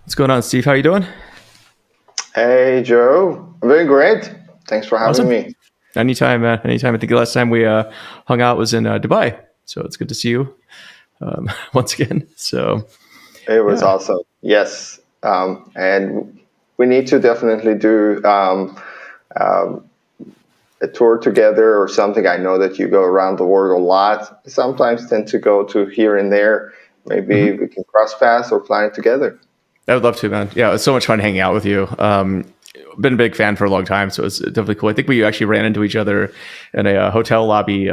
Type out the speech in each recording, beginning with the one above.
What's going on, Steve? How you doing? Hey Joe, I'm doing great. Thanks for having Awesome. me. Anytime, man. Anytime. I think the last time we hung out was in Dubai, so it's good to see you once again. So It was yeah, awesome. Yes, and we need to definitely do um, a tour together or something. I know that you go around the world a lot. Sometimes tend to go to here and there. Maybe hmm we can cross paths or plan it together. I would love to, man. Yeah, it's so much fun hanging out with you. Been a big fan for a long time, so it's definitely cool. I think we actually ran into each other in a hotel lobby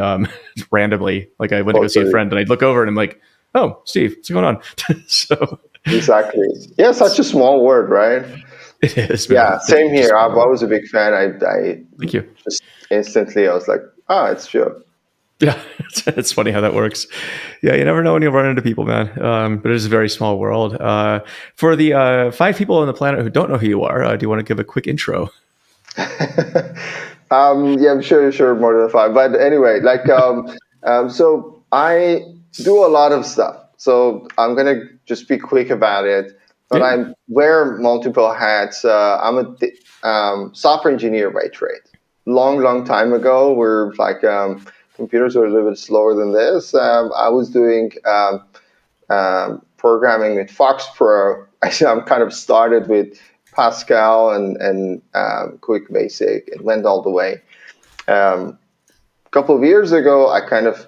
randomly. Like I went to go see a Totally. friend, and I'd look over and I'm like, "Oh, Steve, what's going on?" So Exactly. Yeah, such a small word, right? it is, Yeah, man. It's same just here. I was a big fan. I thank you. just instantly I was like, ah, it's Joe. Yeah, it's funny how that works. Yeah, you never know when you'll run into people, man. But it is a very small world. For the five people on the planet who don't know who you are, do you want to give a quick intro? Yeah, I'm sure, more than five. But anyway, so I do a lot of stuff. So I'm gonna just be quick about it. But Yeah. I wear multiple hats. I'm a software engineer by trade. Long time ago, where computers were a little bit slower than this. I was doing programming with Fox Pro. I'm kind of started with Pascal and Quick Basic and went all the way. A couple of years ago, I kind of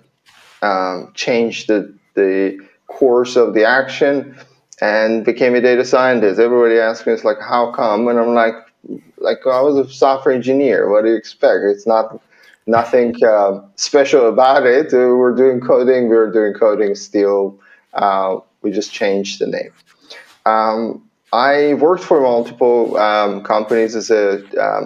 changed the course of the action and became a data scientist. Everybody asks me, it's like, how come? And I'm like I was a software engineer. What do you expect? It's not nothing special about it. We're doing coding. We were doing coding still. We just changed the name. Um, I worked for multiple companies as a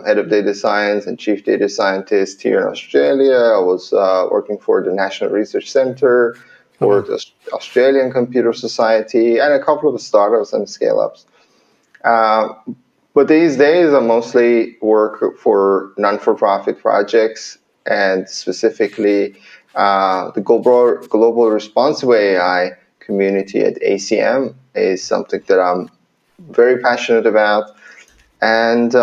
head of data science and chief data scientist here in Australia. I was working for the National Research Centre, Oh for wow. the Australian Computer Society, and a couple of startups and scale ups. Uh, but these days, I mostly work for non for profit projects and specifically the global responsive AI community at ACM is something that I'm very passionate about, and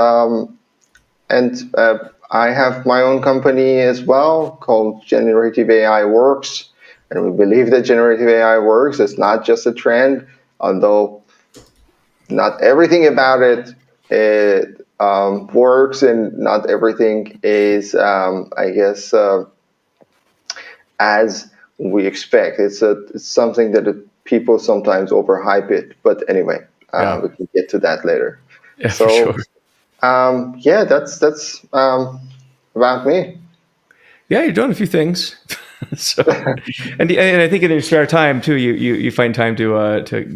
I have my own company as well called Generative AI Works, and we believe that generative AI works. It's not just a trend, although not everything about it works, and not everything is, I guess, as we expect. It's something that people sometimes overhype it, but anyway, Yeah. we can get to that later. Yeah, for So sure. yeah, that's about me. Yeah, you're doing a few things. So, and I think in your spare time too, you find time to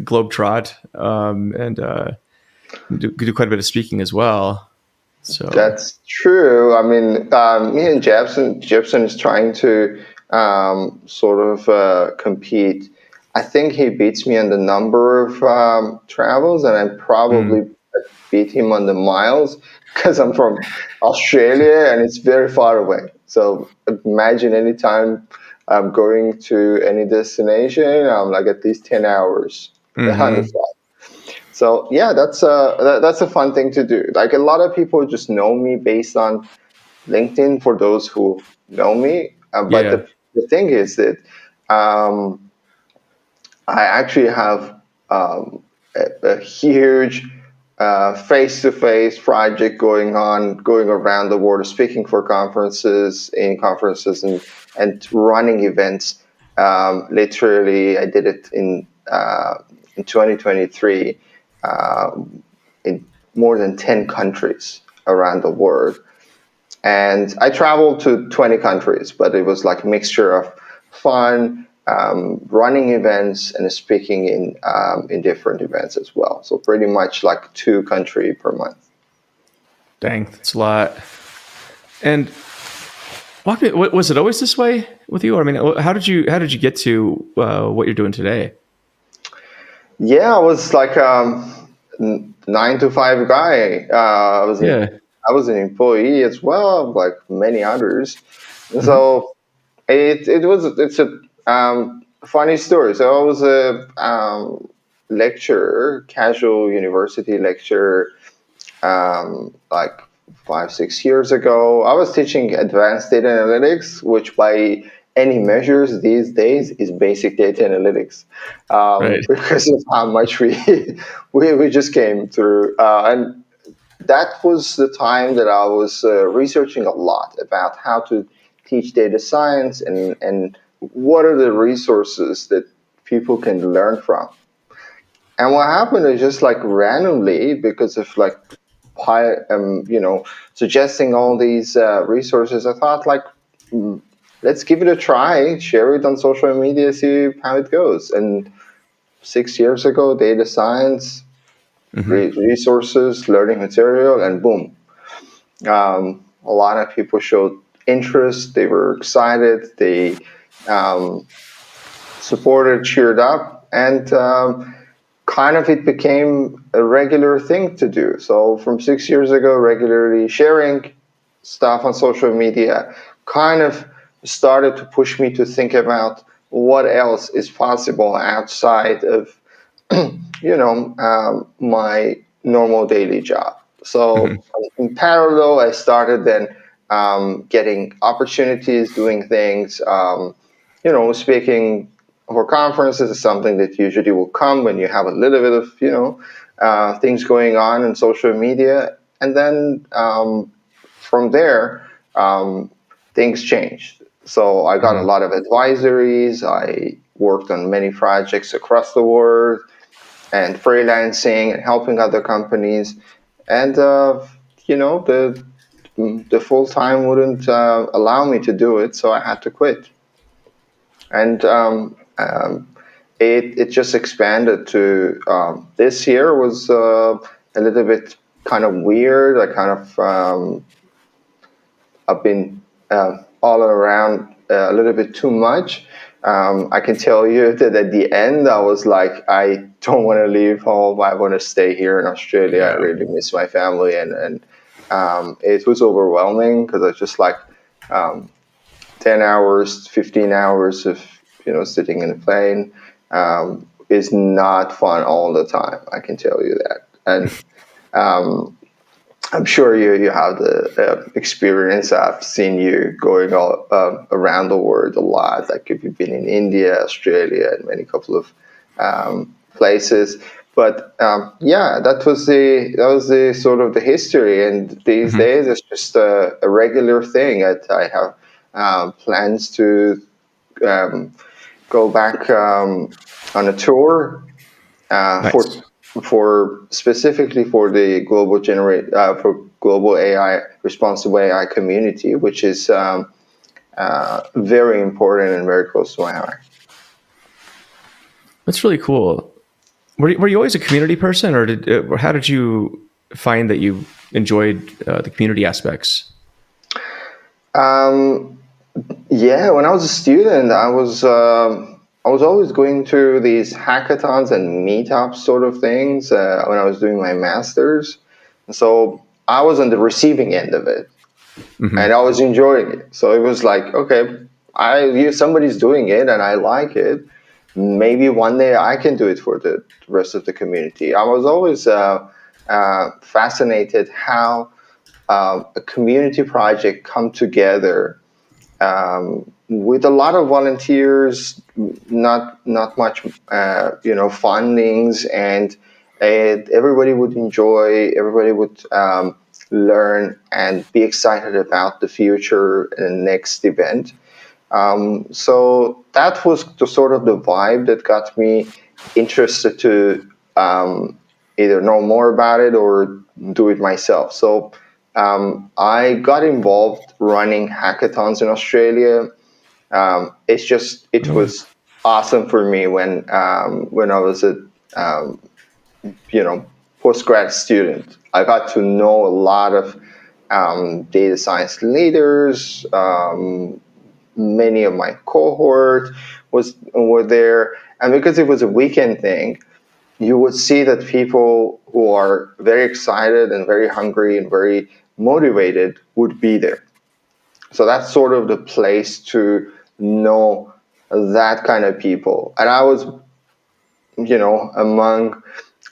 globetrot and do quite a bit of speaking as well. So That's true. I mean, me and Jepson is trying to sort of compete. I think he beats me on the number of travels, and I mm, probably beat him on the miles because I'm from Australia and it's very far away. So imagine any time I'm going to any destination, I'm like at least 10 hours on the hmm flight. So yeah, that's a fun thing to do. Like a lot of people just know me based on LinkedIn for those who know me. But yeah, the thing is that um, I actually have a huge face-to-face project going around the world, speaking for in conferences and running events. Literally, I did it in 2023 uh, in more than 10 countries around the world. And I traveled to 20 countries, but it was like a mixture of fun, running events, and speaking in different events as well. So pretty much like two country per month. dang, that's a lot. And walk me, was it always this way with you? I mean, how did you get to what you're doing today? Yeah, I was like 9 to 5 guy. Yeah. I was an employee as well, like many others. hmm So it's a funny story. So I was a lecturer, casual university lecturer, like 5, 6 years ago. I was teaching advanced data analytics, which by any measures these days is basic data analytics, Right. because of how much we just came through. And that was the time that I was researching a lot about how to teach data science and what are the resources that people can learn from. And what happened is just like randomly, because of like suggesting all these resources, I thought like, mm, let's give it a try, share it on social media, see how it goes. And 6 years ago, data science, Hmm. resources, learning material, and boom. A lot of people showed interest. They were excited. They um, supported, cheered up, and kind of it became a regular thing to do. So from 6 years ago, regularly sharing stuff on social media kind of started to push me to think about what else is possible outside of my normal daily job. Hmm. So in parallel, I started then getting opportunities, doing things. Speaking for conferences is something that usually will come when you have a little bit of things going on in social media, and then from there things changed. So I got a Hmm. lot of advisories. I worked on many projects across the world and freelancing and helping other companies. And the full time wouldn't allow me to do it, so I had to quit. And it just expanded to this year was a little bit kind of weird. I've been all around a little bit too much. I can tell you that at the end, I was like, I don't want to leave home. I want to stay here in Australia. I Yeah. really miss my family, and it was overwhelming because I was just like 10 hours, 15 hours of sitting in a plane is not fun all the time. I can tell you that, and um, I'm sure you have the experience. I've seen you going all around the world a lot. Like if you've been in India, Australia, and many couple of places. But yeah, that was the sort of the history. And these Hmm. days, it's just a regular thing. I have plans to um, go back on a tour Nice. for specifically for the for global AI responsible AI community, which is very important and very close to my heart. That's really cool. Were you always a community person, or how did you find that you enjoyed the community aspects? Um, yeah, when I was a student, I was always going to these hackathons and meetups sort of things when I was doing my masters. So I was on the receiving end of it, Hmm. and I was enjoying it. So it was like, okay, somebody's doing it, and I like it. Maybe one day I can do it for the rest of the community. I was always fascinated how a community project come together with a lot of volunteers, not much fundings, and everybody would enjoy, everybody would learn and be excited about the future and next event. So that was the sort of the vibe that got me interested to either know more about it or do it myself. So I got involved running hackathons in Australia. It Oh, wow. was awesome for me when I was a um, post grad student. I got to know a lot of data science leaders. Many of my cohort were there, and because it was a weekend thing, you would see that people who are very excited and very hungry and very motivated would be there. So that's sort of the place to know that kind of people. And I was among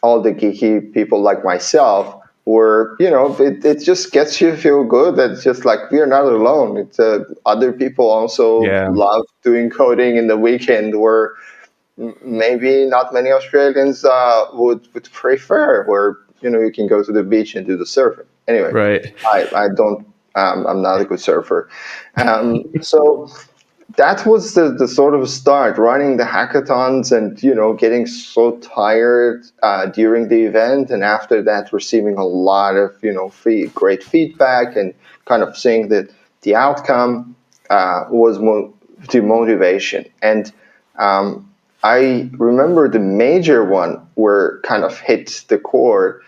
all the geeky people like myself, where it just gets you to feel good that it's just like we're not alone. It's other people also Yeah. love doing coding in the weekend, where maybe not many Australians would prefer, where you can go to the beach and do the surfing. Anyway, Right. I don't. I'm not a good surfer, so that was the sort of start, running the hackathons and getting so tired during the event, and after that receiving a lot of great feedback, and kind of seeing that the outcome was the motivation. And um, I remember the major one where kind of hit the core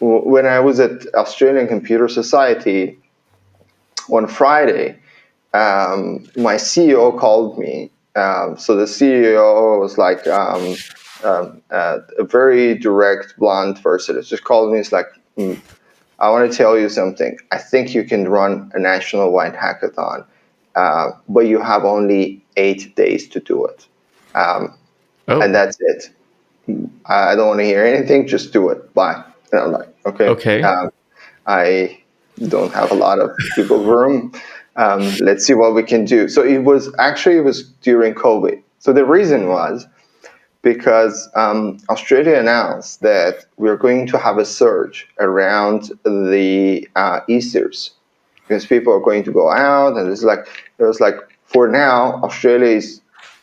when I was at Australian Computer Society on Friday. My CEO called me. So the CEO was like a very direct, blunt person. It just called me. It's like, I want to tell you something. I think you can run a national-wide hackathon, but you have only 8 days to do it, and Oh, that's it. I don't want to hear anything. Just do it. Bye. And I'm like, okay. okay. I don't have a lot of wiggle room. Let's see what we can do. So it was during COVID. So the reason was because Australia announced that we're going to have a surge around the Easter's, because people are going to go out, and it was like for now Australia is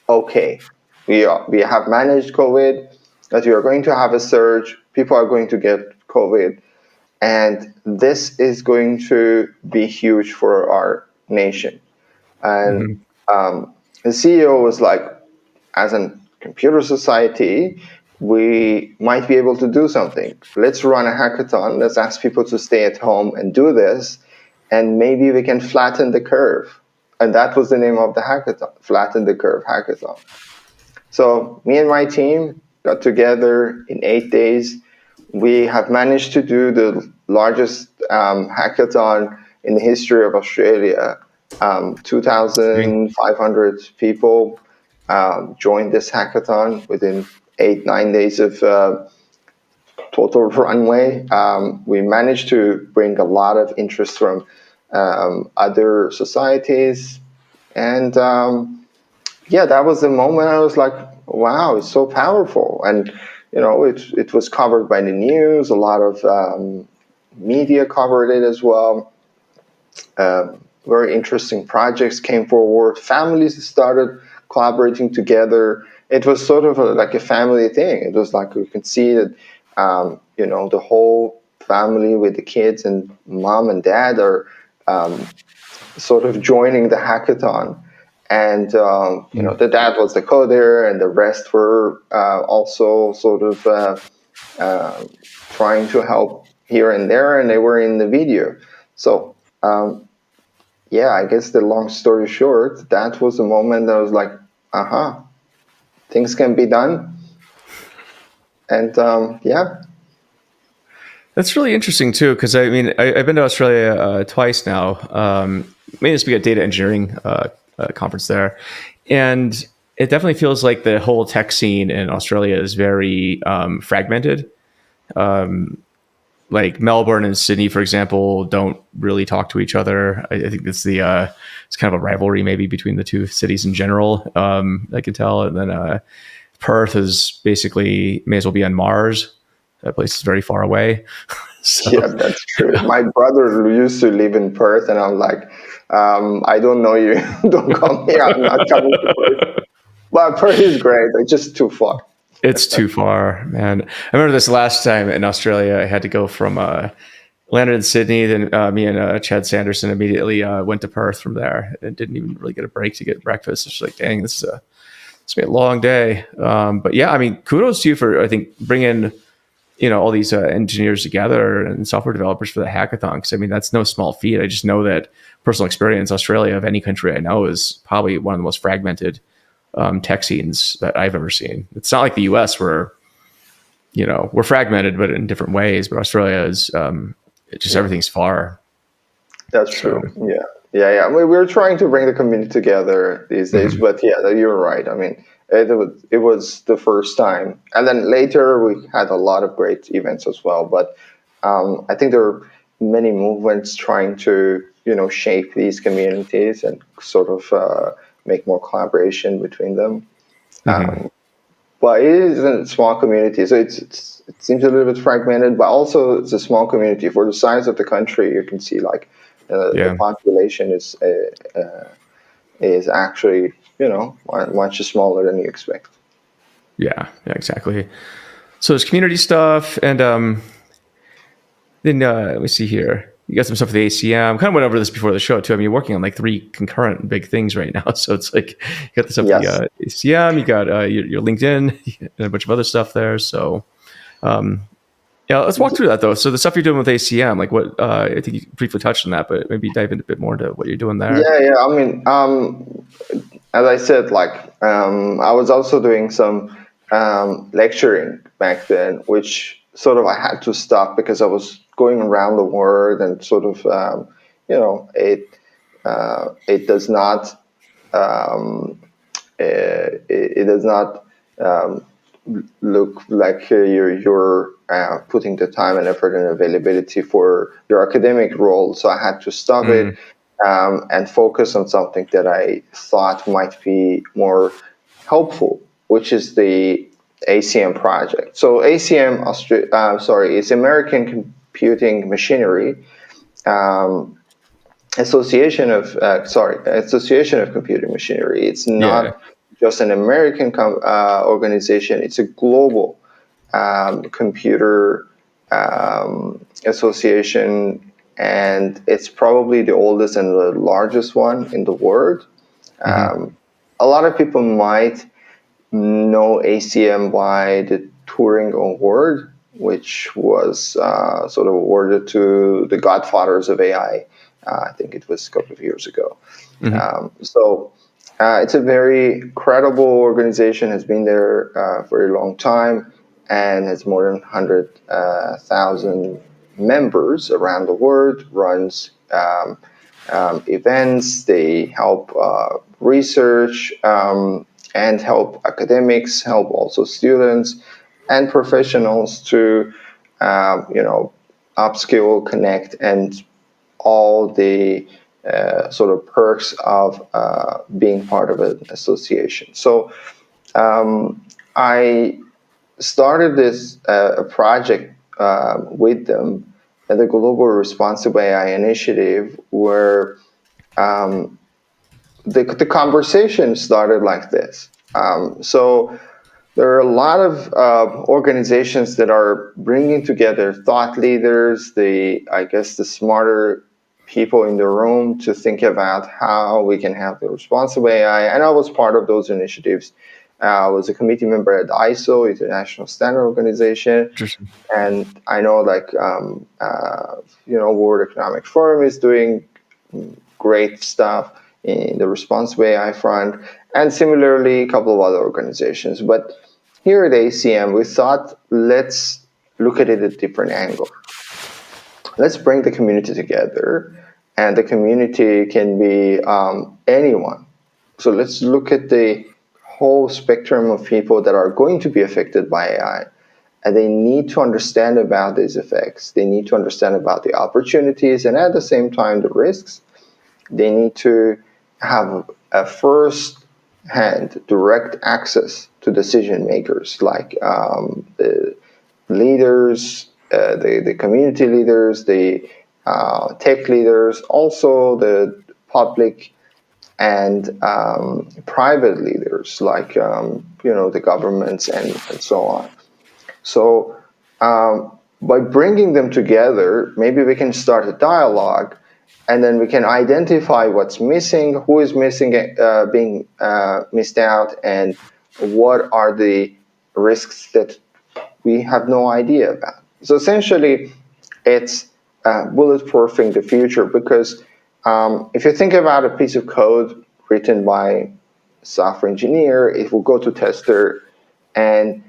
okay. We have managed COVID, but we are going to have a surge. People are going to get COVID, and this is going to be huge for our nation. And Hmm. the CEO was like, as a computer society, we might be able to do something. Let's run a hackathon. Let's ask people to stay at home and do this, and maybe we can flatten the curve. And that was the name of the hackathon, Flatten the Curve Hackathon. So me and my team got together in 8 days. We have managed to do the largest hackathon in the history of Australia. Doing 2,500 people joined this hackathon within 8, 9 days of total runway. We managed to bring a lot of interest from other societies. And yeah, that was the moment I was like, wow, it's so powerful. And, it was covered by the news. A lot of media covered it as well. Very interesting projects came forward. Families started collaborating together. It was sort of like a family thing. It was like you could see that, the whole family with the kids and mom and dad are sort of joining the hackathon. And, the dad was the coder, and the rest were also sort of trying to help here and there, and they were in the video. So, yeah, I guess the long story short, that was the moment I was like, aha, things can be done. And yeah. That's really interesting too, because I mean, I've been to Australia twice now. Mainly to speak at data engineering conference there, and it definitely feels like the whole tech scene in Australia is very fragmented. Like Melbourne and Sydney, for example, don't really talk to each other. I think it's kind of a rivalry maybe between the two cities in general. I can tell, and then Perth is basically may as well be on Mars. That place is very far away. Yeah, So that's true. My brother used to live in Perth, and I'm like, I don't know you. Don't come here. I'm not coming to Perth. But Perth is great. It's just too far. it's too far, man. I remember this last time in Australia, I had to go from landed in Sydney. Then me and Chad Sanderson immediately went to Perth from there, and didn't even really get a break to get breakfast. It's like, dang, it's been a long day. But yeah, I mean, kudos to you for I think bringing all these engineers together and software developers for the hackathon, because I mean that's no small feat. I just know that personal experience, Australia of any country I know is probably one of the most fragmented tech scenes that I've ever seen. It's not like the US where we're fragmented but in different ways, but Australia is everything's far. That's So true. Yeah. Yeah. Yeah. We're trying to bring the community together these days, but yeah, you're right. I mean, it was the first time, and then later we had a lot of great events as well. But I think there are many movements trying to shape these communities and sort of make more collaboration between them. Hmm. But it is a small community, so it seems a little bit fragmented. But also, it's a small community for the size of the country. You can see like the Yeah. population is actually much smaller than you expect. Yeah. Yeah. Exactly. So there's community stuff, and then let me see here. You got some stuff with the ACM. Kind of went over this before the show too. I mean, you're working on like three concurrent big things right now. So it's like you got the stuff with the Yes. ACM, you got your LinkedIn, and a bunch of other stuff there. So um, yeah, let's walk through that though. So the stuff you're doing with ACM, like what I think you briefly touched on that, but maybe dive into a bit more into what you're doing there. Yeah, yeah. I mean, as I said, like I was also doing some lecturing back then, which sort of I had to stop because I was going around the world and sort of it does not it does not um, look like you're putting the time and effort and availability for your academic role. So I had to stop Mm, it and focus on something that I thought might be more helpful, which is the ACM project. So ACM, is American Computing Machinery. Um, Association of Computing Machinery. It's yeah. not just an American organization. It's a global computer association, and it's probably the oldest and the largest one in the world. Hmm. Um, a lot of people might know ACM by the Turing Award, which was sort of awarded to the godfathers of AI. I think it was a couple of years ago. Hmm. It's a very credible organization, has been there for a long time, and has more than 100,000 members around the world, runs events, they help research and help academics, help also students and professionals to, upskill, connect, and all the sort of perks of being part of an association. So I started this project with them at the Global Responsible AI Initiative, where the conversation started like this. So there are a lot of organizations that are bringing together thought leaders, the smarter people in the room to think about how we can have the responsible AI. And I was part of those initiatives. I was a committee member at ISO, International Standard Organization, Interesting. and I know World Economic Forum is doing great stuff in the responsible AI front, and similarly a couple of other organizations. But here at ACM, we thought, let's look at it at a different angle. Let's bring the community together, and the community can be anyone. So let's look at the whole spectrum of people that are going to be affected by AI, and they need to understand about these effects. They need to understand about the opportunities and at the same time the risks. They need to have a first hand direct access to decision makers like the leaders, the community leaders, the tech leaders, also the public and private leaders like the governments and so on. So by bringing them together, maybe we can start a dialogue, and then we can identify what's missing, who is missing, being missed out, and what are the risks that we have no idea about. So essentially, it's bulletproofing the future, because if you think about a piece of code written by a software engineer, it will go to tester, and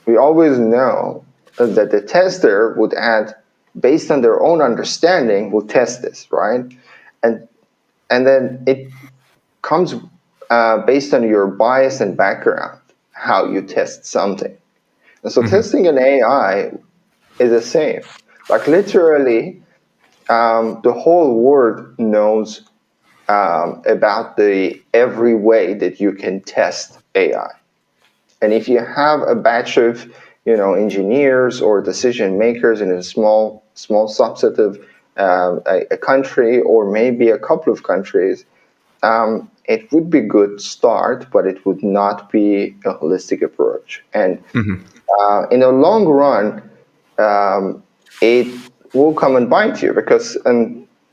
we always know that the tester would add, based on their own understanding, will test this, right? And and then it comes based on your bias and background how you test something. And so testing an AI is the same. Like literally, the whole world knows about the every way that you can test AI. And if you have a batch of engineers or decision makers in a small subset of a country or maybe a couple of countries, it would be good start, but it would not be a holistic approach. And in the long run, it will come and bite you because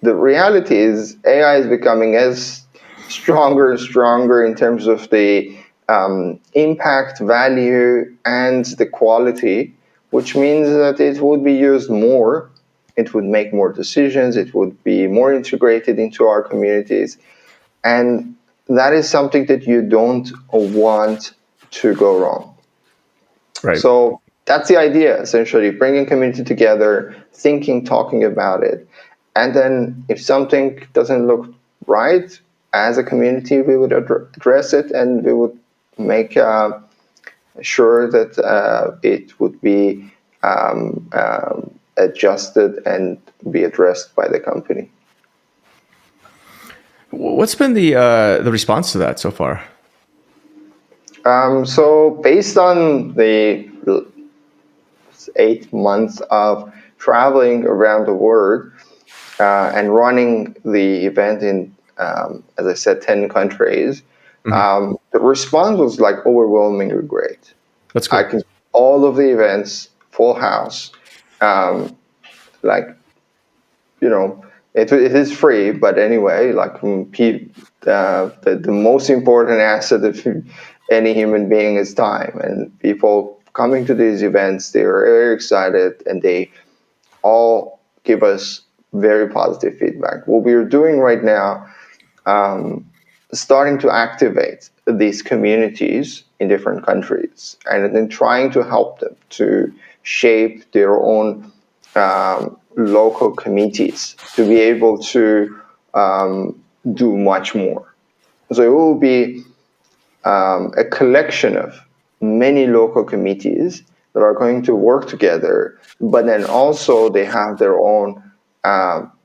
the reality is AI is becoming as stronger and stronger in terms of the impact, value, and the quality, which means that it would be used more. It would make more decisions. It would be more integrated into our communities. And that is something that you don't want to go wrong. Right. So that's the idea, essentially, bringing community together, thinking, talking about it. And then if something doesn't look right, as a community, we would address it and we would make sure that it would be adjusted and be addressed by the company. What's been the response to that so far? So based on the 8 months of traveling around the world and running the event in, as I said, 10 countries, the response was like overwhelmingly great. That's cool. I can all of the events, full house, like it is free, but anyway, like the most important asset of any human being is time, and people coming to these events, they are very excited and they all give us very positive feedback. What we are doing right now, starting to activate these communities in different countries and then trying to help them to shape their own local committees to be able to do much more. So it will be a collection of many local committees that are going to work together, but then also they have their own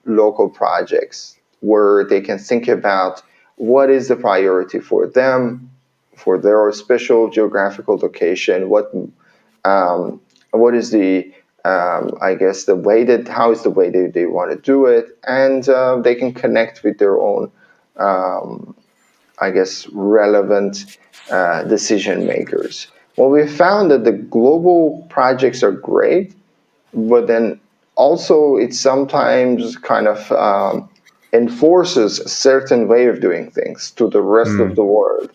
local projects where they can think about what is the priority for them, for their special geographical location, what is the I guess how is the way they want to do it, and they can connect with their own I guess relevant decision makers. Well, we found that the global projects are great, but then also it sometimes kind of enforces a certain way of doing things to the rest of the world.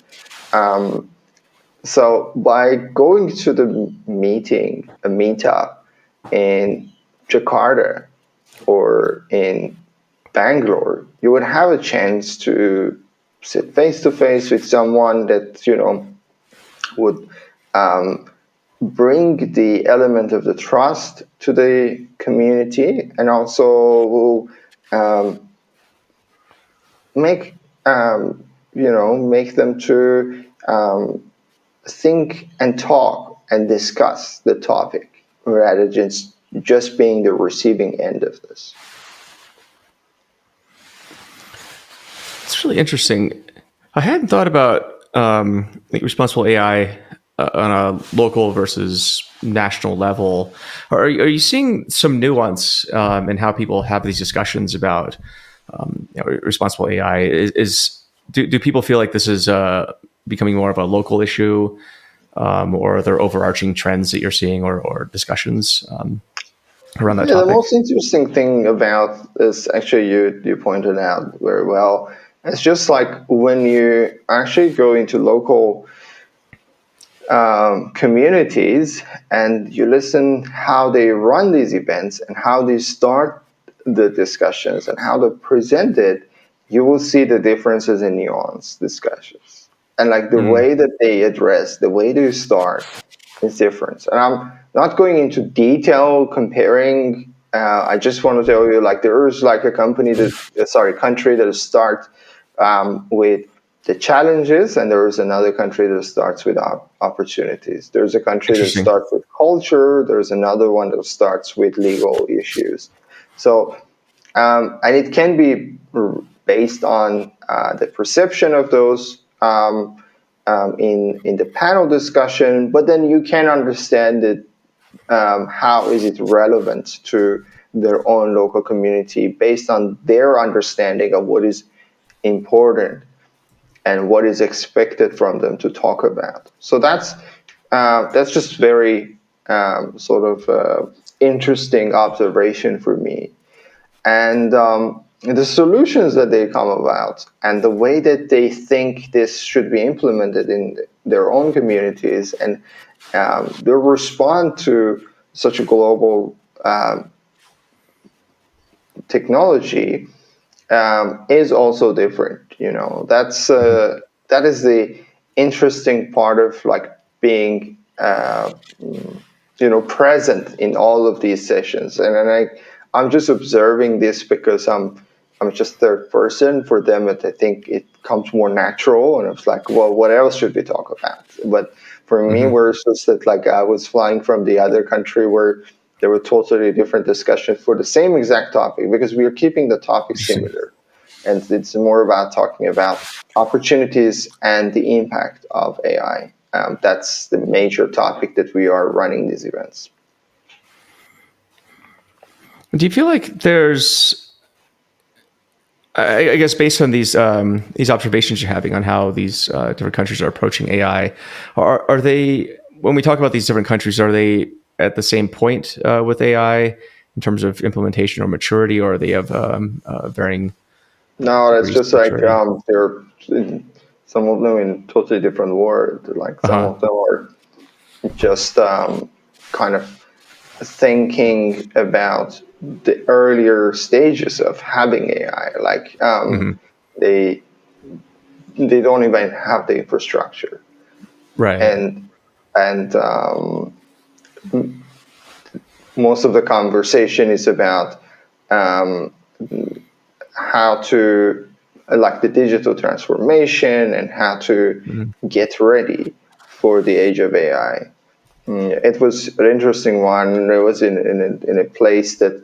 So by going to the a meetup in Jakarta or in Bangalore, you would have a chance to sit face to face with someone that would bring the element of the trust to the community, and also will make make them to think and talk and discuss the topic rather than just being the receiving end of this. It's really interesting. I hadn't thought about responsible AI on a local versus national level. Are you seeing some nuance in how people have these discussions about responsible AI? Do people feel like this is becoming more of a local issue, or are there overarching trends that you're seeing or discussions around that topic? The most interesting thing about this, actually, you pointed out very well. It's just like when you actually go into local communities and you listen how they run these events and how they start the discussions and how they present it, you will see the differences in nuance discussions. And like the way that they address, the way they start is different. And I'm not going into detail comparing. I just want to tell you, like there is like a country that start with the challenges, and there is another country that starts with opportunities. There's a country that Interesting. starts with culture. There's another one that starts with legal issues. So, and it can be based on the perception of those in the panel discussion, but then you can understand it. How is it relevant to their own local community based on their understanding of what is important and what is expected from them to talk about. So that's just very sort of interesting observation for me. And the solutions that they come about and the way that they think this should be implemented in their own communities and their response to such a global technology is also different. That is the interesting part of like being present in all of these sessions. And I'm just observing this because I'm just third person for them. I think it comes more natural, and it's like, well, what else should we talk about? But for me, Mm-hmm. where it's just that like I was flying from the other country where there were totally different discussions for the same exact topic because we are keeping the topic Interesting. similar, and it's more about talking about opportunities and the impact of AI. That's the major topic that we are running these events. Do you feel like there's, I guess, based on these observations you're having on how these different countries are approaching AI, are they, when we talk about these different countries, are they at the same point with AI in terms of implementation or maturity, or are they of varying No, that's degrees just of like maturity? they're some of them in totally different world. Like Uh some huh. of them are just kind of thinking about the earlier stages of having AI. Like Mm-hmm. they they don't even have the infrastructure, Right. and and most of the conversation is about um, how to like the digital transformation and how to Mm-hmm. get ready for the age of AI. It was an interesting one. It was in a place that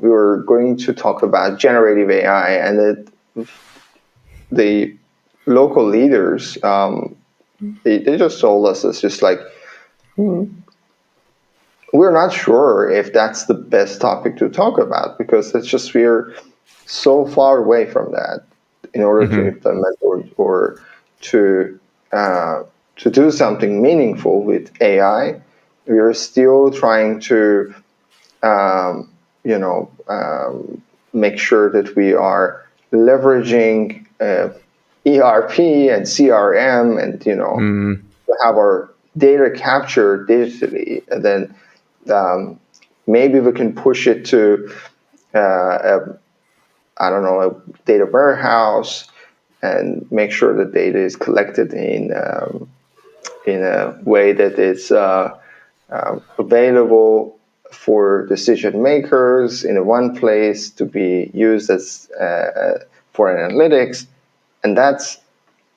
we were going to talk about generative AI, and the local leaders they just told us it's just like we're not sure if that's the best topic to talk about because it's just we're so far away from that in order to Mm-hmm. implement or to to do something meaningful with AI. We are still trying to um, make sure that we are leveraging ERP and CRM and Mm-hmm. to have our data captured digitally, and then um, maybe we can push it to I don't know, a data warehouse and make sure the data is collected in a way that is available for decision makers in one place to be used as for analytics, and that's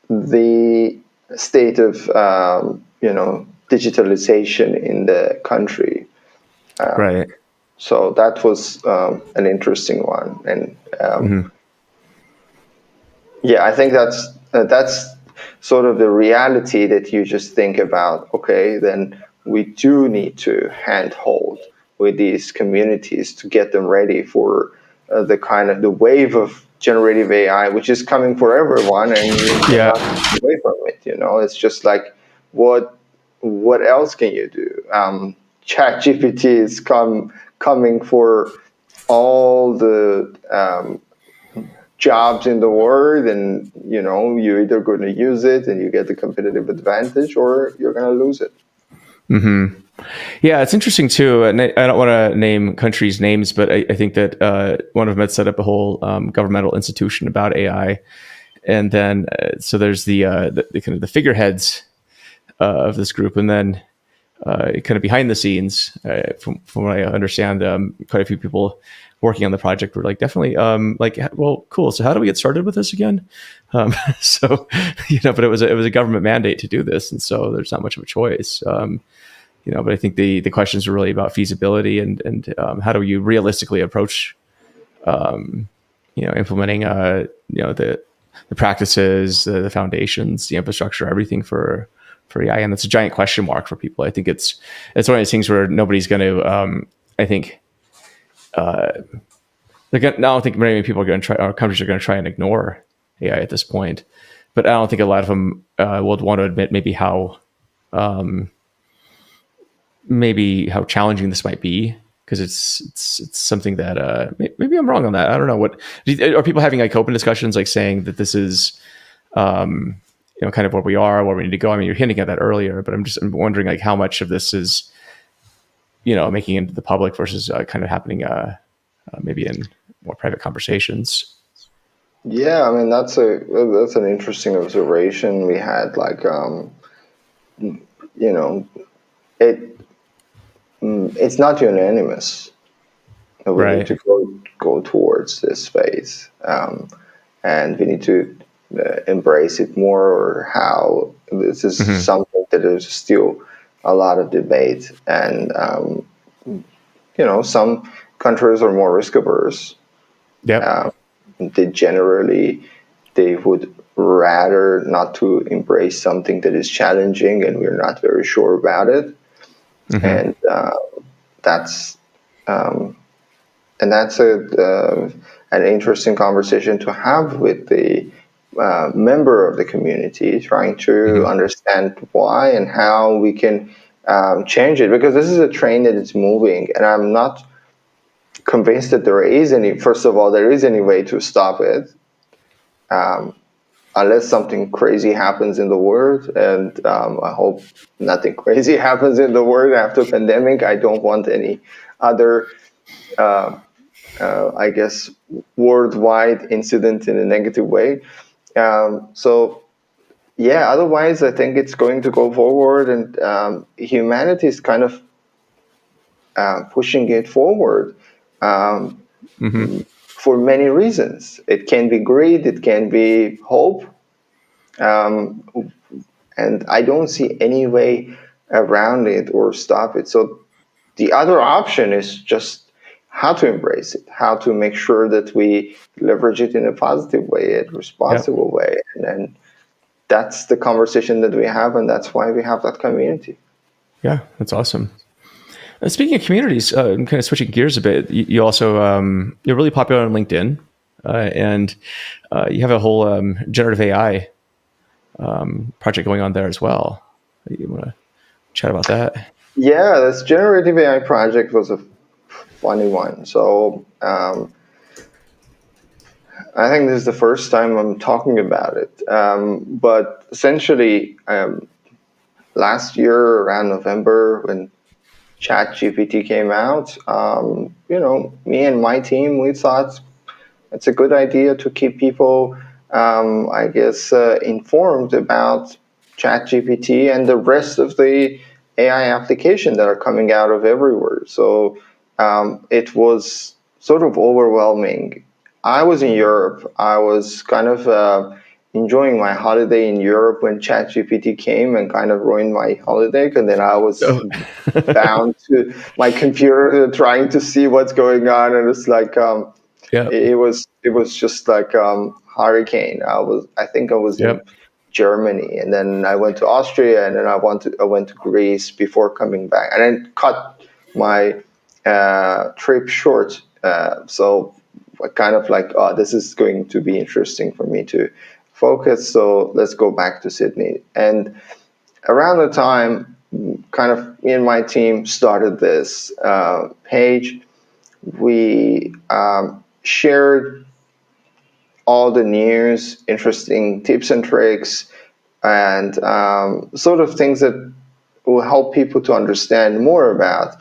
the state of digitalization in the country. Right. So that was an interesting one, and Mm-hmm. yeah, I think that's sort of the reality that you just think about. Okay, then we do need to handhold with these communities to get them ready for the kind of the wave of generative AI, which is coming for everyone, and you Yeah. cannot get away from it. It's just like what what else can you do? ChatGPT is coming for all the jobs in the world, and you're either going to use it and you get the competitive advantage or you're going to lose it. Mm-hmm. Yeah, it's interesting too. And I don't want to name countries' names, but I think that one of them had set up a whole governmental institution about AI, and then so there's the kind of the figureheads of this group, and then kind of behind the scenes, from what I understand, quite a few people working on the project were like, definitely, like, well, cool. So how do we get started with this again? So, but it was a government mandate to do this, and so there's not much of a choice. But I think the questions are really about feasibility and how do you realistically approach, implementing, the practices, the foundations, the infrastructure, everything for AI, and that's a giant question mark for people. I think it's one of those things where nobody's going to. I think I don't think many people are going to try, or countries are going to try and ignore AI at this point, but I don't think a lot of them would want to admit maybe how challenging this might be, because it's something that maybe I'm wrong on that. I don't know. Are people having like open discussions, like saying that this is kind of where we are, where we need to go? I mean, you're hinting at that earlier, but I'm wondering like how much of this is making it into the public versus kind of happening maybe in more private conversations. Yeah, I mean that's an interesting observation. We had like it it's not unanimous. We need Right. to go towards this space, and we need to embrace it more. Or how this is Mm-hmm. something that is still a lot of debate, and some countries are more risk averse. Yep. They would rather not to embrace something that is challenging and we're not very sure about it, Mm-hmm. and that's um, that's an interesting conversation to have with the member of the community, trying to Mm-hmm. understand why and how we can change it, because this is a train that is moving, and I'm not convinced that first of all, there is any way to stop it, um, unless something crazy happens in the world. And I hope nothing crazy happens in the world after pandemic. I don't want any other, uh, I guess, worldwide incident in a negative way. So yeah, otherwise I think it's going to go forward, and humanity is kind of pushing it forward. Um, Mm-hmm. for many reasons. It can be greed, it can be hope, um, and I don't see any way around it or stop it. So the other option is just how to embrace it, how to make sure that we leverage it in a positive way, a Yep. responsible way, and then that's the conversation that we have, and that's why we have that community. Yeah, that's awesome. Speaking of communities, I'm kind of switching gears a bit. You also you're really popular on LinkedIn, and you have a whole generative AI project going on there as well. You want to chat about that? Yeah, this generative AI project was a funny one. So I think this is the first time I'm talking about it. But essentially, last year around November, when ChatGPT came out, me and my team, we thought it's a good idea to keep people, I guess, informed about ChatGPT and the rest of the AI application that are coming out of everywhere. So it was sort of overwhelming. I was in Europe. I was kind of enjoying my holiday in Europe when ChatGPT came and kind of ruined my holiday. And then I was Oh. bound to my computer trying to see what's going on, and it's like Yep. it was just like hurricane. I think I was in Yep. Germany, and then I went to Austria, and then I went to Greece before coming back, and then cut my trip short. So I kind of like, oh, this is going to be interesting for me to focus. So let's go back to Sydney. And around the time, kind of me and my team started this page, we shared all the news, interesting tips and tricks, and sort of things that will help people to understand more about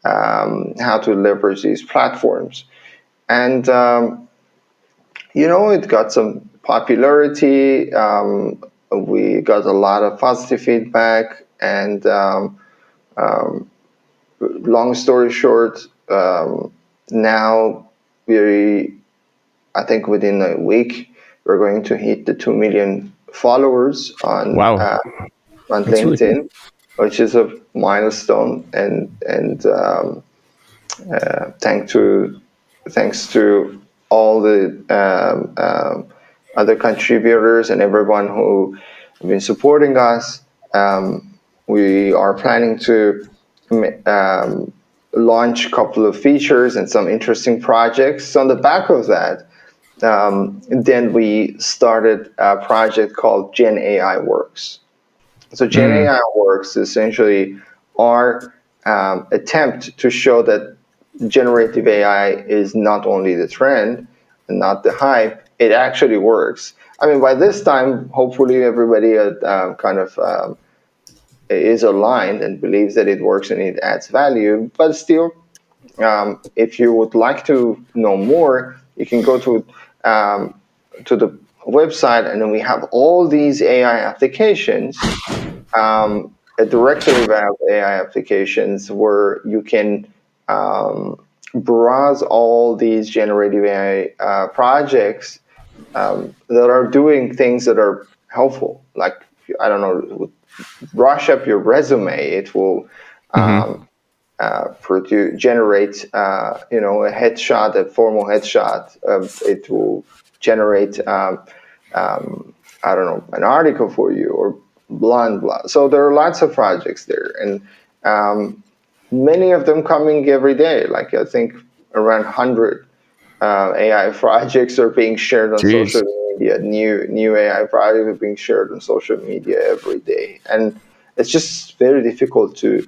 how to leverage these platforms. And it got some popularity. We got a lot of positive feedback, and Long story short, now I think within a week, we're going to hit the 2 million followers Wow, on that's really cool. LinkedIn, which is a milestone. And thanks to thanks to all the other contributors and everyone who have been supporting us. We are planning to um, launch a couple of features and some interesting projects. So on the back of that, then we started a project called Gen AI Works. So Gen Mm, AI Works is essentially our attempt to show that generative AI is not only the trend and not the hype, it actually works. I mean, by this time, hopefully everybody kind of is aligned and believes that it works and it adds value. But still, if you would like to know more, you can go to the website, and then we have all these AI applications, a directory of AI applications where you can browse all these generative AI projects that are doing things that are helpful. Like, I don't know, brush up your resume. It will hmm generate, a headshot, a formal headshot. It will generate, I don't know, an article for you, or blah and blah. So there are lots of projects there, and many of them coming every day. Like, I think around 100 AI projects are being shared on social Jeez. media. New AI projects are being shared on social media every day, and it's just very difficult to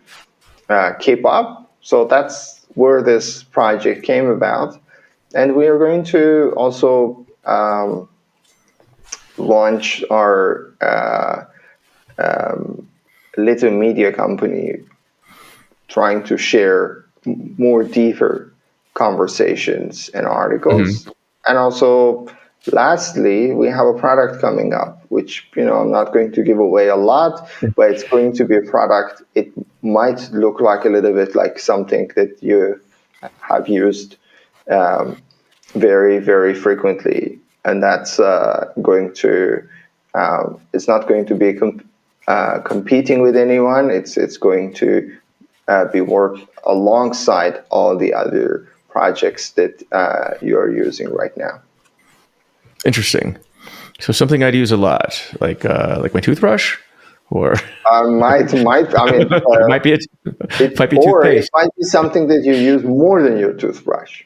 keep up. So that's where this project came about. And we are going to also launch our little media company, trying to share more deeper conversations and articles. hmm And also, lastly, we have a product coming up, which, I'm not going to give away a lot, but it's going to be a product. It might look like a little bit like something that you have used very, very frequently. And that's going to, it's not going to be competing with anyone. It's going to be worked alongside all the other projects that you are using right now. Interesting. So something I'd use a lot, like my toothbrush, or I mean, it might be might be it toothpaste. might be something that you use more than your toothbrush,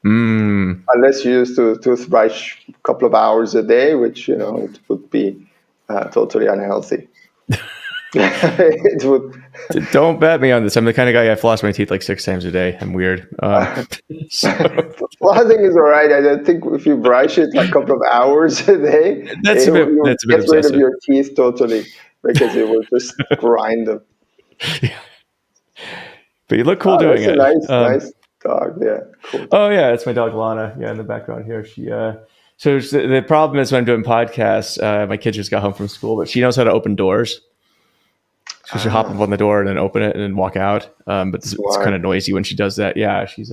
Mm. unless you use the toothbrush a couple of hours a day, which, it would be totally unhealthy. It would. Don't bet me on this. I'm the kind of guy I floss my teeth like 6 times a day. I'm weird. So Flossing is all right. I don't think if you brush it like a couple of hours a day, you'll that's a bit get rid of obsessive. your teeth totally, because it will just grind them. But you look cool Oh, doing that's a it. nice dog. Yeah, cool. Oh yeah, that's my dog Lana. Yeah, in the background here. So the problem is when I'm doing podcasts, my kid just got home from school, but she knows how to open doors. So she'll hop up Ah, on the door and then open it and then walk out. But it's kind smart. of noisy when she does that. Yeah, she's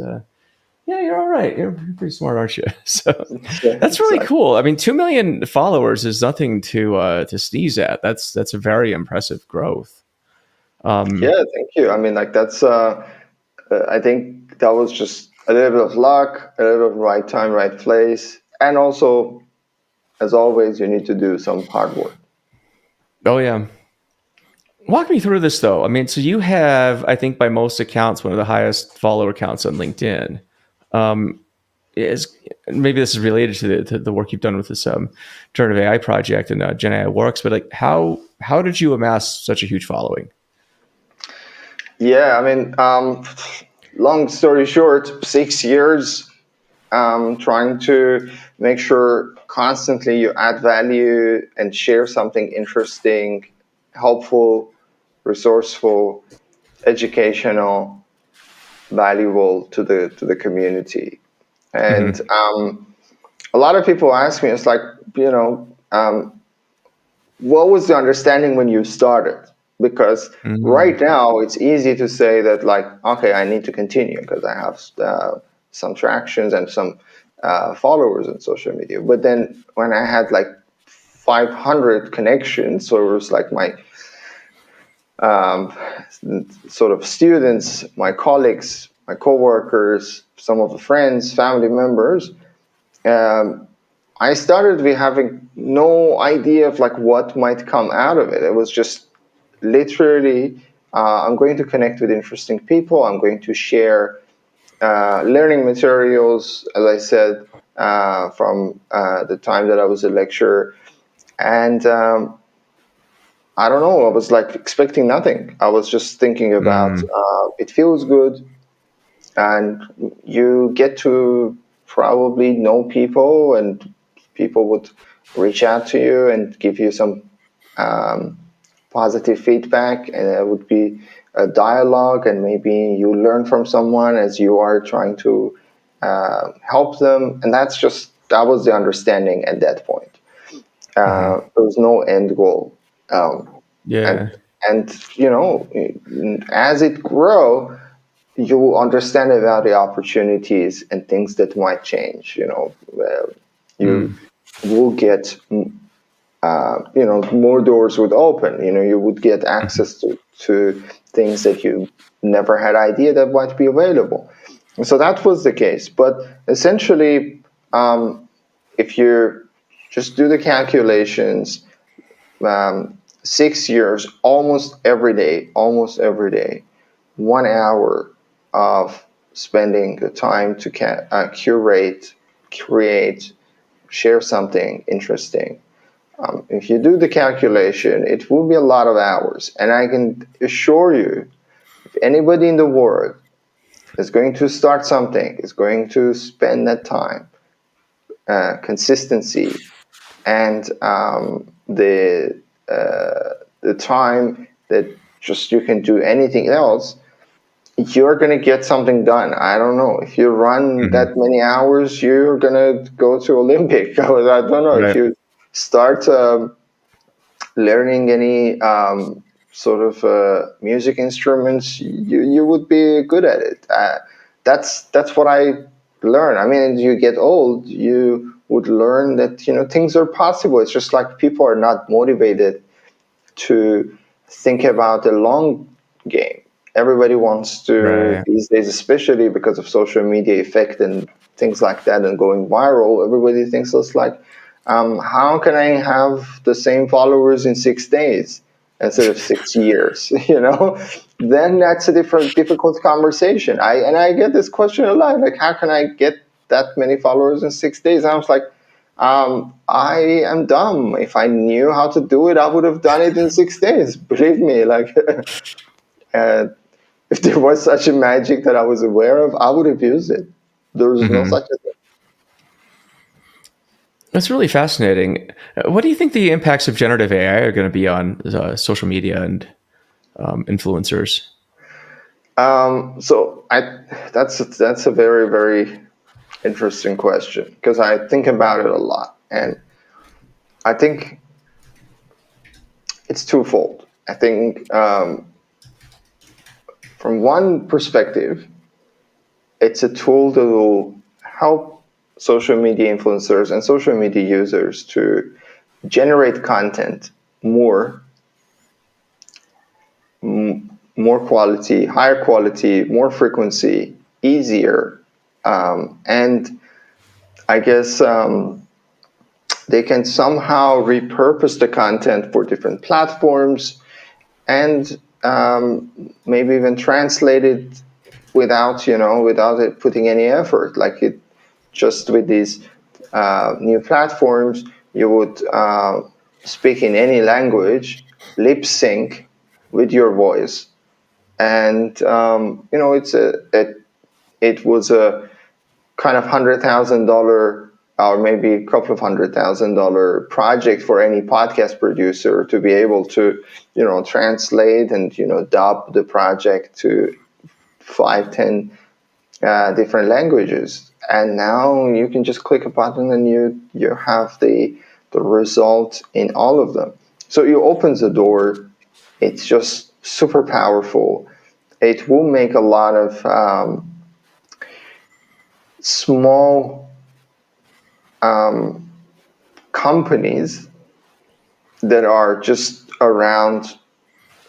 yeah, you're all right. You're pretty smart, aren't you? So Yeah, that's really exactly. cool. I mean, 2 million followers is nothing to sneeze at. That's a very impressive growth. Um, Yeah, thank you. I mean, like, that's. I think that was just a little bit of luck, a little bit of right time, right place, and also, as always, you need to do some hard work. oh yeah. Walk me through this though. I mean, so you have, I think, by most accounts, one of the highest follower counts on LinkedIn. Um, is maybe this is related to the work you've done with this generative AI project and Gen AI Works, but like how did you amass such a huge following? Yeah, I mean, long story short, 6 years trying to make sure constantly you add value and share something interesting, helpful, resourceful, educational, valuable to the community. And Mm-hmm. a lot of people ask me, it's like, what was the understanding when you started? because Mm. right now it's easy to say that, like, okay, I need to continue because I have some tractions and some followers on social media. But then when I had like 500 connections, so it was like my um, sort of students, my colleagues, my coworkers, some of the friends, family members, um, I started with having no idea of like what might come out of it. It was just literally, I'm going to connect with interesting people. I'm going to share learning materials, as I said, from the time that I was a lecturer. And I don't know, I was like expecting nothing. I was just thinking about Mm. it feels good, and you get to probably know people, and people would reach out to you and give you some um, positive feedback, and it would be a dialogue, and maybe you learn from someone as you are trying to help them, and that was the understanding at that point. There was no end goal, and Yeah. and as it grow, you will understand about the opportunities and things that might change. You Mm. will get more doors would open. You would get access to things that you never had idea that might be available. And so that was the case. But essentially, if you just do the calculations, 6 years, almost every day, 1 hour of spending the time to curate, create, share something interesting. If you do the calculation, it will be a lot of hours. And I can assure you, if anybody in the world is going to start something, is going to spend that time, consistency, and the time that just you can do anything else, you're going to get something done. I don't know. If you run Mhm. that many hours, you're going to go to Olympic. I don't know. If Right. you start learning any sort of music instruments, you would be good at it. That's what I learned. I mean, as you get old, you would learn that things are possible. It's just like people are not motivated to think about the long game. Everybody wants to Right. these days, especially because of social media effect and things like that, and going viral. Everybody thinks it's like, how can I have the same followers in 6 days instead of 6 years? Then that's a difficult conversation. I get this question a lot, like, how can I get that many followers in 6 days? And I was like, I am dumb. If I knew how to do it, I would have done it in 6 days. Believe me, like, uh, if there was such a magic that I was aware of, I would have used it. There is no Mhm. such a thing. That's really fascinating. What do you think the impacts of generative AI are going to be on social media and influencers? So that's a very, very interesting question, because I think about it a lot, and I think it's twofold. I think from one perspective, it's a tool that will help social media influencers and social media users to generate content more, more quality, higher quality, more frequency, easier, and I guess they can somehow repurpose the content for different platforms, and maybe even translate it without it putting any effort. Like, it just with these new platforms, you would speak in any language, lip sync with your voice, and it was a kind of $100,000 or maybe a couple of $100,000 project for any podcast producer to be able to translate and dub the project to 5, 10 different languages. And now you can just click a button and you have the result in all of them. So it opens the door it's just super powerful. It will make a lot of small companies that are just around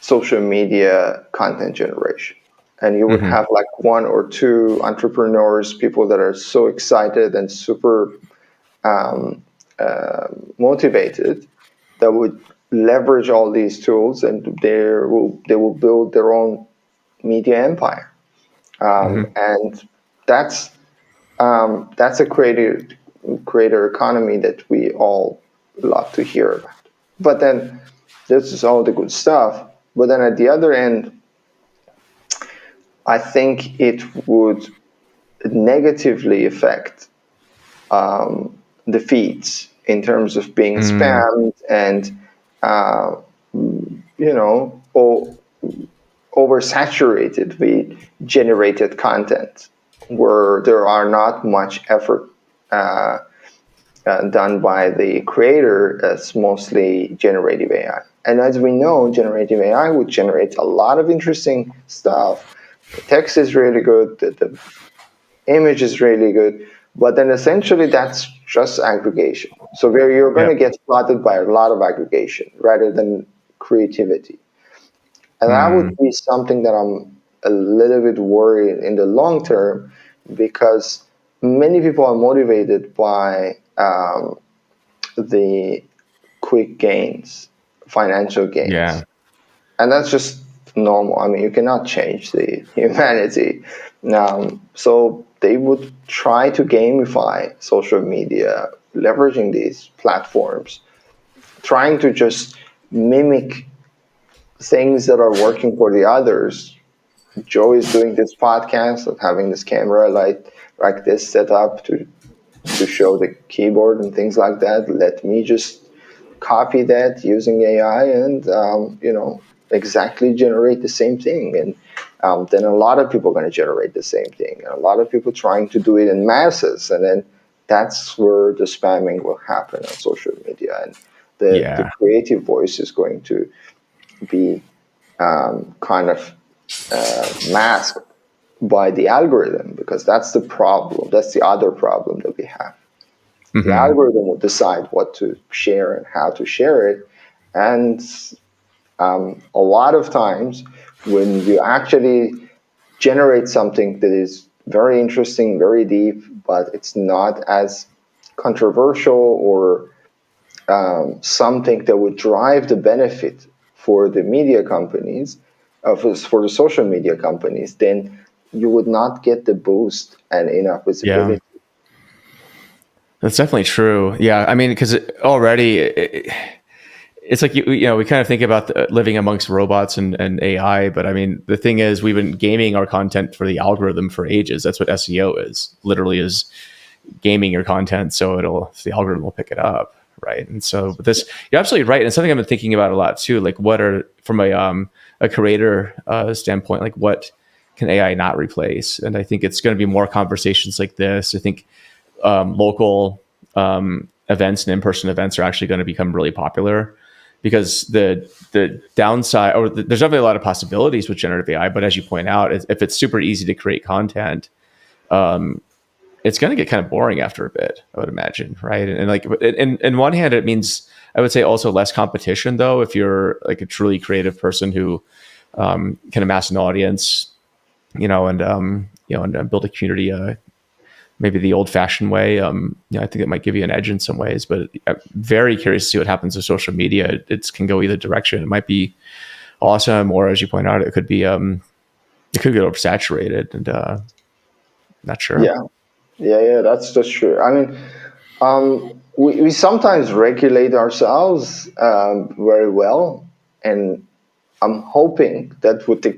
social media content generation. And you would have like one or two entrepreneurs, people that are so excited and super motivated, that would leverage all these tools, and they will build their own media empire. And that's a creator economy that we all love to hear about. But then this is all the good stuff. But then at the other end, I think it would negatively affect the feeds in terms of being spammed and oversaturated with generated content, where there are not much effort done by the creator. It's mostly generative AI. And as we know, generative AI would generate a lot of interesting stuff. The text is really good, the image is really good, but then essentially that's just aggregation. So where you're going to get flooded by a lot of aggregation rather than creativity. And that would be something that I'm a little bit worried in the long term, because many people are motivated by the quick gains, financial gains. Yeah. And that's just normal. I mean, you cannot change the humanity. So they would try to gamify social media, leveraging these platforms, trying to just mimic things that are working for the others. Joe is doing this podcast of having this camera like this set up to show the keyboard and things like that. Let me just copy that using AI and exactly generate the same thing. And then a lot of people are going to generate the same thing. And a lot of people trying to do it in masses, and then that's where the spamming will happen on social media, and the creative voice is going to be kind of masked by the algorithm, because that's the problem. That's the other problem that we have. The algorithm will decide what to share and how to share it. And a lot of times when you actually generate something that is very interesting, very deep, but it's not as controversial or something that would drive the benefit for the media companies, for the social media companies, then you would not get the boost and enough visibility. Yeah. That's definitely true. Yeah. I mean, because already it's like, we kind of think about living amongst robots and AI, but I mean, the thing is, we've been gaming our content for the algorithm for ages. That's what SEO is, literally, is gaming your content so the algorithm will pick it up. Right. And so this, you're absolutely right. And it's something I've been thinking about a lot too. Like, what are, from a creator standpoint, like, what can AI not replace? And I think it's going to be more conversations like this. I think local events and in-person events are actually going to become really popular, because the downside, or there's definitely a lot of possibilities with generative AI, but as you point out, if it's super easy to create content, it's going to get kind of boring after a bit, I would imagine, right? And like, in one hand, it means, I would say, also less competition, though, if you're like a truly creative person who can amass an audience, and build a community, maybe the old-fashioned way. I think it might give you an edge in some ways, but I'm very curious to see what happens with social media. It can go either direction. It might be awesome, or, as you point out, it could be it could get oversaturated, and not sure. Yeah, that's true. I mean, we sometimes regulate ourselves very well, and I'm hoping that would be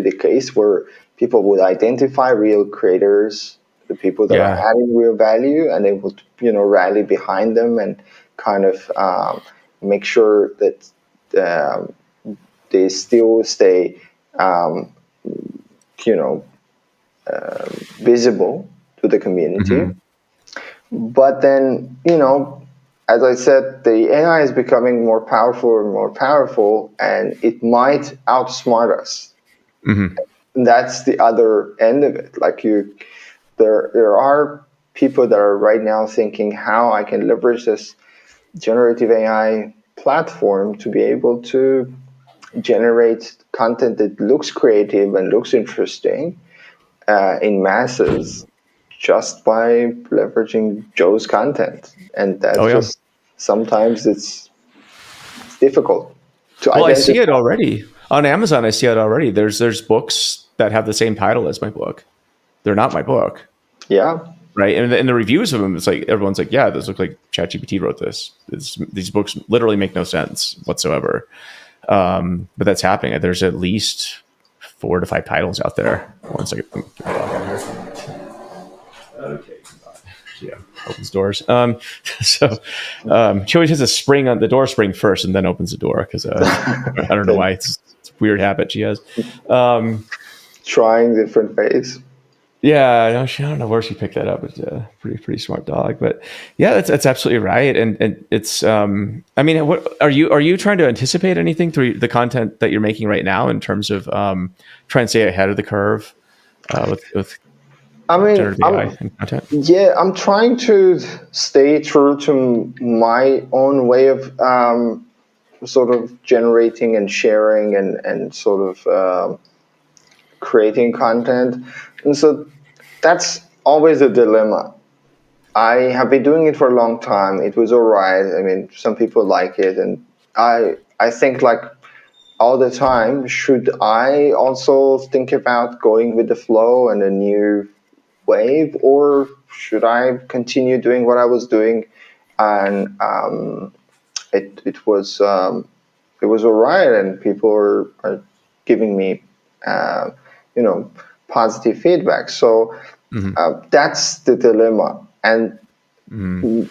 the case, where people would identify real creators, the people that are adding real value, and they would rally behind them and kind of make sure that they still stay you know visible to the community. But then as I said, the AI is becoming more powerful and more powerful, and it might outsmart us. Mm-hmm. And that's the other end of it. Like there are people that are right now thinking how I can leverage this generative AI platform to be able to generate content that looks creative and looks interesting in masses just by leveraging Joe's content. And Oh that's yeah. just sometimes it's difficult to Well, I see it identify. already on Amazon. I see it already. There's books that have the same title as my book. They're not my book, Yeah, right? And in the reviews of them, it's like everyone's like, "Yeah, this looks like ChatGPT wrote this. These books literally make no sense whatsoever." But that's happening. There's at least 4 to 5 titles out there. One second. Okay. Yeah, opens doors. So she always has a spring on the door spring first, and then opens the door because I don't know why it's a weird habit she has. trying different ways. Yeah, no, I don't know where she picked that up. It's a pretty smart dog, but yeah, that's absolutely right. And it's I mean, what are you trying to anticipate anything through the content that you're making right now in terms of trying to stay ahead of the curve with I mean, generative AI and content? I'm trying to stay true to my own way of sort of generating and sharing and sort of creating content. And so that's always a dilemma. I have been doing it for a long time. It was all right. I mean, some people like it, and I think like all the time, should I also think about going with the flow and a new wave, or should I continue doing what I was doing? And it was all right, and people are giving me uh, you know positive feedback. So that's the dilemma, and you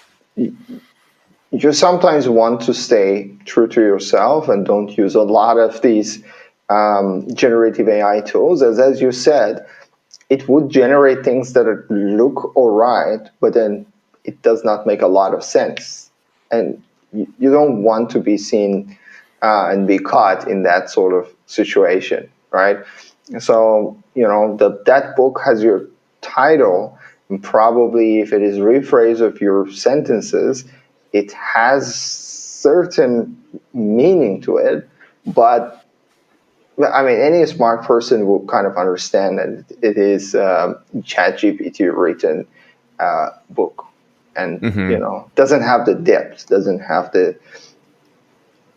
sometimes want to stay true to yourself and don't use a lot of these generative AI tools. As you said, it would generate things that look all right, but then it does not make a lot of sense. And you don't want to be seen and be caught in that sort of situation, right? So, that book has your title, and probably if it is rephrase of your sentences, it has certain meaning to it, but I mean, any smart person will kind of understand that it is ChatGPT written book, and doesn't have the depth, doesn't have the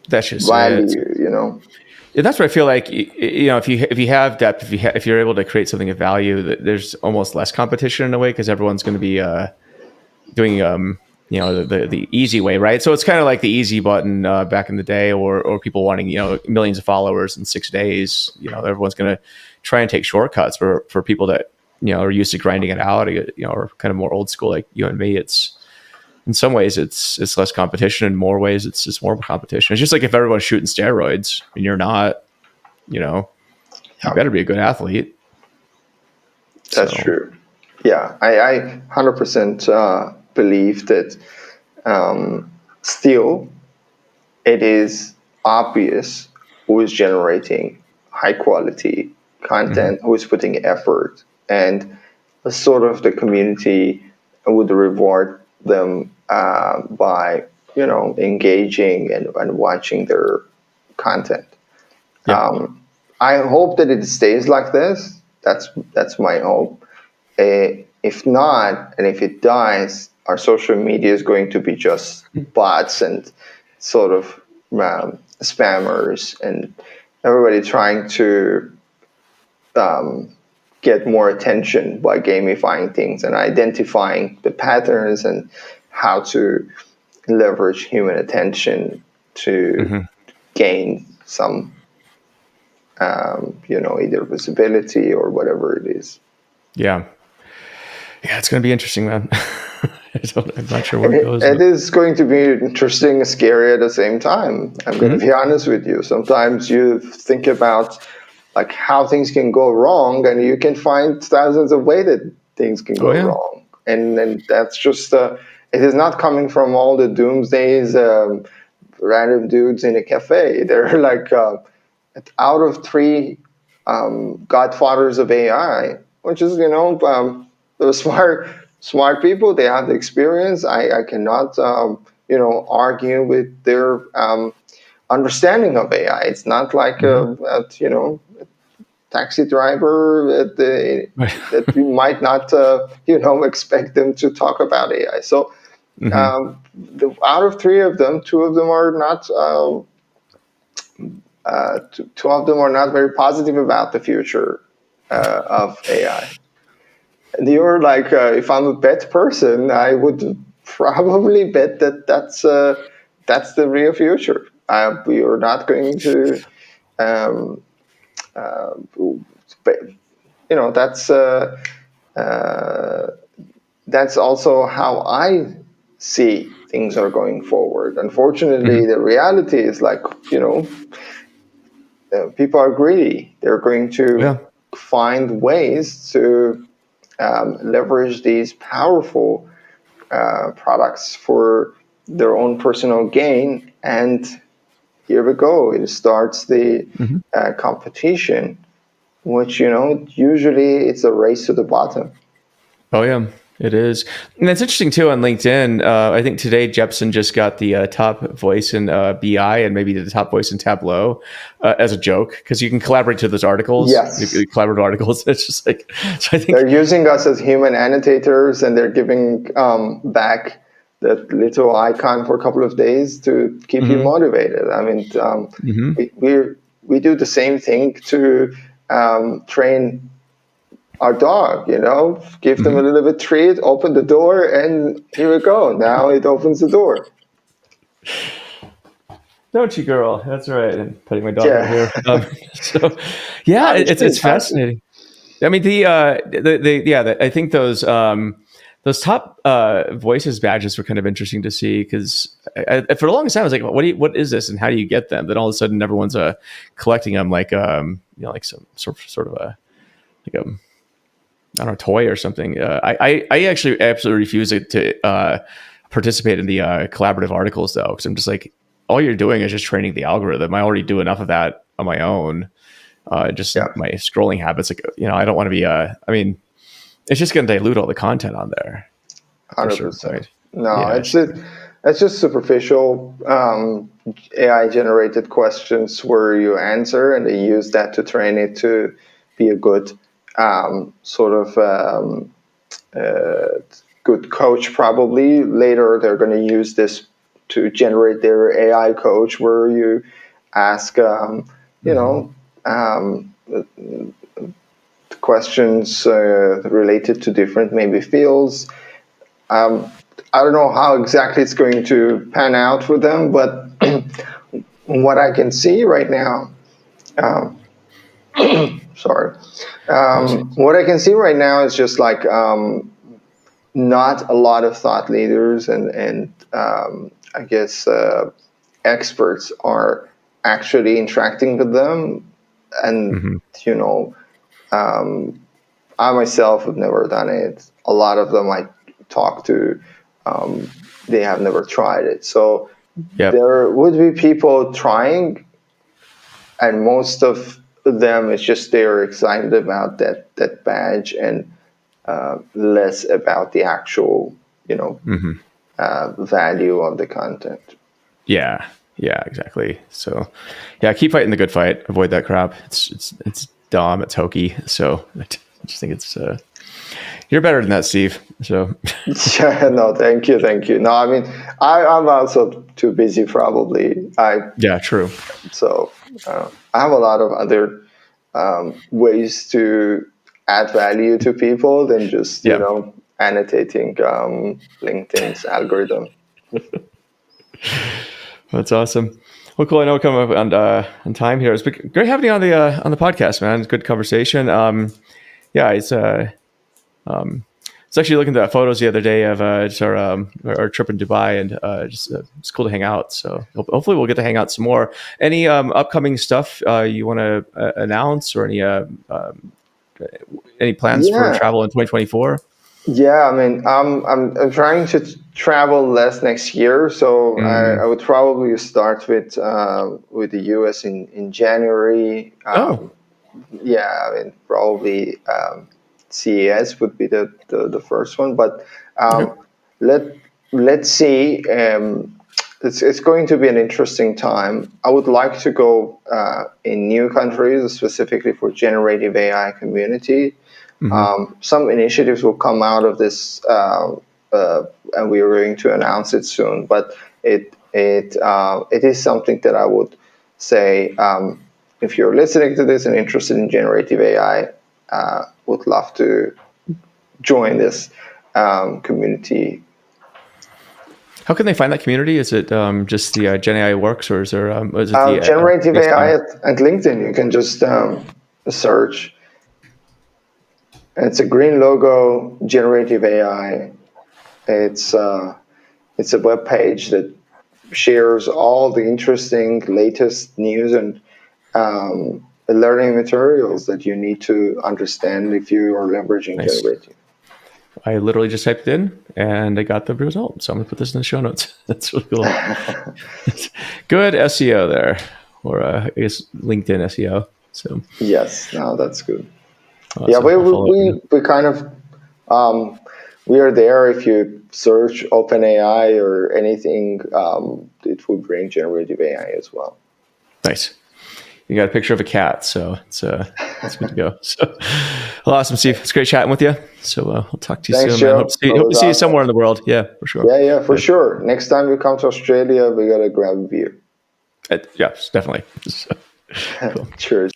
That's just it. value. Yeah, that's where I feel like if you have depth, if you're able to create something of value, there's almost less competition in a way because everyone's going to be doing the easy way, right? So it's kind of like the easy button back in the day, or people wanting millions of followers in 6 days. Everyone's going to try and take shortcuts for people that are used to grinding it out. Or kind of more old school like you and me. It's in some ways it's less competition. In more ways, it's just more competition. It's just like if everyone's shooting steroids and you're not, you better be a good athlete. That's true. Yeah, I 100% believe that still it is obvious who is generating high quality content, who is putting effort, and sort of the community would reward them by engaging and watching their content. Yeah. I hope that it stays like this. That's my hope. If not, and if it dies, our social media is going to be just bots and sort of spammers and everybody trying to get more attention by gamifying things and identifying the patterns and how to leverage human attention to gain some either visibility or whatever it is. Yeah, it's going to be interesting, man. I'm not sure where it goes. It is going to be interesting, scary at the same time. I'm going to be honest with you. Sometimes you think about like how things can go wrong, and you can find thousands of ways that things can go wrong, and that's just it is not coming from all the doomsdays, random dudes in a cafe. They're like out of three godfathers of AI, which is the smart people. They have the experience. I cannot argue with their understanding of AI. It's not like taxi driver that you might not expect them to talk about AI. So out of three of them, two of them are not. Two of them are not very positive about the future of AI. And you're like, if I'm a bet person, I would probably bet that that's the real future. We are not going to, um, but, that's also how I see things are going forward. Unfortunately, the reality is like, people are greedy. They're going to find ways to leverage these powerful products for their own personal gain. And here we go. It starts the competition, which, usually it's a race to the bottom. Oh yeah, it is, and it's interesting too on LinkedIn. I think today Jepson just got the top voice in BI and maybe the top voice in Tableau as a joke because you can collaborate to those articles. Yes, collaborative articles. It's just like so I think they're using us as human annotators, and they're giving back that little icon for a couple of days to keep you motivated. I mean, we do the same thing to train our dog, give them a little bit treat, open the door, and here we go. Now it opens the door. Don't you, girl? That's right. And petting my dog right here. So, yeah, it's fascinating. I mean, I think those top voices badges were kind of interesting to see because for the longest time I was like, what is this and how do you get them? Then all of a sudden everyone's collecting them like like some sort of a like a I don't know, toy or something. I actually absolutely refuse to participate in the collaborative articles though, because I'm just like, all you're doing is just training the algorithm. I already do enough of that on my own. My scrolling habits, like, I don't want to be. I mean, it's just going to dilute all the content on there. 100%. No, it's just superficial AI generated questions where you answer, and they use that to train it to be a good good coach. Probably later they're going to use this to generate their AI coach, where you ask, questions related to different maybe fields. I don't know how exactly it's going to pan out for them, but what I can see right now, what I can see right now is just like not a lot of thought leaders and I guess experts are actually interacting with them, and I myself have never done it. A lot of them I talk to, they have never tried it. So there would be people trying, and most of them it's just they're excited about that badge and less about the actual value of the content. Yeah, exactly. So keep fighting the good fight. Avoid that crap. It's dumb. It's hokey. So I just think it's you're better than that, Steve. So no, thank you. No, I mean I'm also too busy probably. True. So I have a lot of other ways to add value to people than just annotating LinkedIn's algorithm. That's awesome. Well, cool. I know we're coming up on time here. It's been great having you on the podcast, man. It's good conversation. It's actually looking at photos the other day of just our trip in Dubai, and it's cool to hang out. So hopefully we'll get to hang out some more. Any upcoming stuff you want to announce, or any plans for travel in 2024? Yeah, I mean, I'm trying to travel less next year, so I Mm. would probably start with the US in January. Oh, Yeah, I mean, probably CES would be the first one, but okay. let let's see. It's going to be an interesting time. I would like to go in new countries, specifically for generative AI community. Hmm. Some initiatives will come out of this, and we are going to announce it soon. But it is something that I would say, if you're listening to this and interested in generative AI, would love to join this community. How can they find that community? Is it just the Gen AI Works, or is it the Generative AI ASM? at LinkedIn, you can just search. It's a green logo, generative AI. It's it's a web page that shares all the interesting latest news and learning materials that you need to understand if you are leveraging Nice. generative. I literally just typed it in and I got the result. So I'm gonna put this in the show notes. That's really cool. Good SEO there, or I guess LinkedIn SEO. So Yes, no, that's good. Yeah, awesome. I'll follow up now. we kind of we are there. If you search OpenAI or anything, it will bring generative AI as well. Nice. You got a picture of a cat, so it's good to go. So, well, awesome, Steve. It's great chatting with you. So I'll talk to you Thanks, soon, man. Joe. That Hope to was see you somewhere awesome. in the world. Yeah, for sure. Yeah, for Yeah, sure. Next time you come to Australia, we gotta grab a beer. yes, definitely. So, cool. Cheers.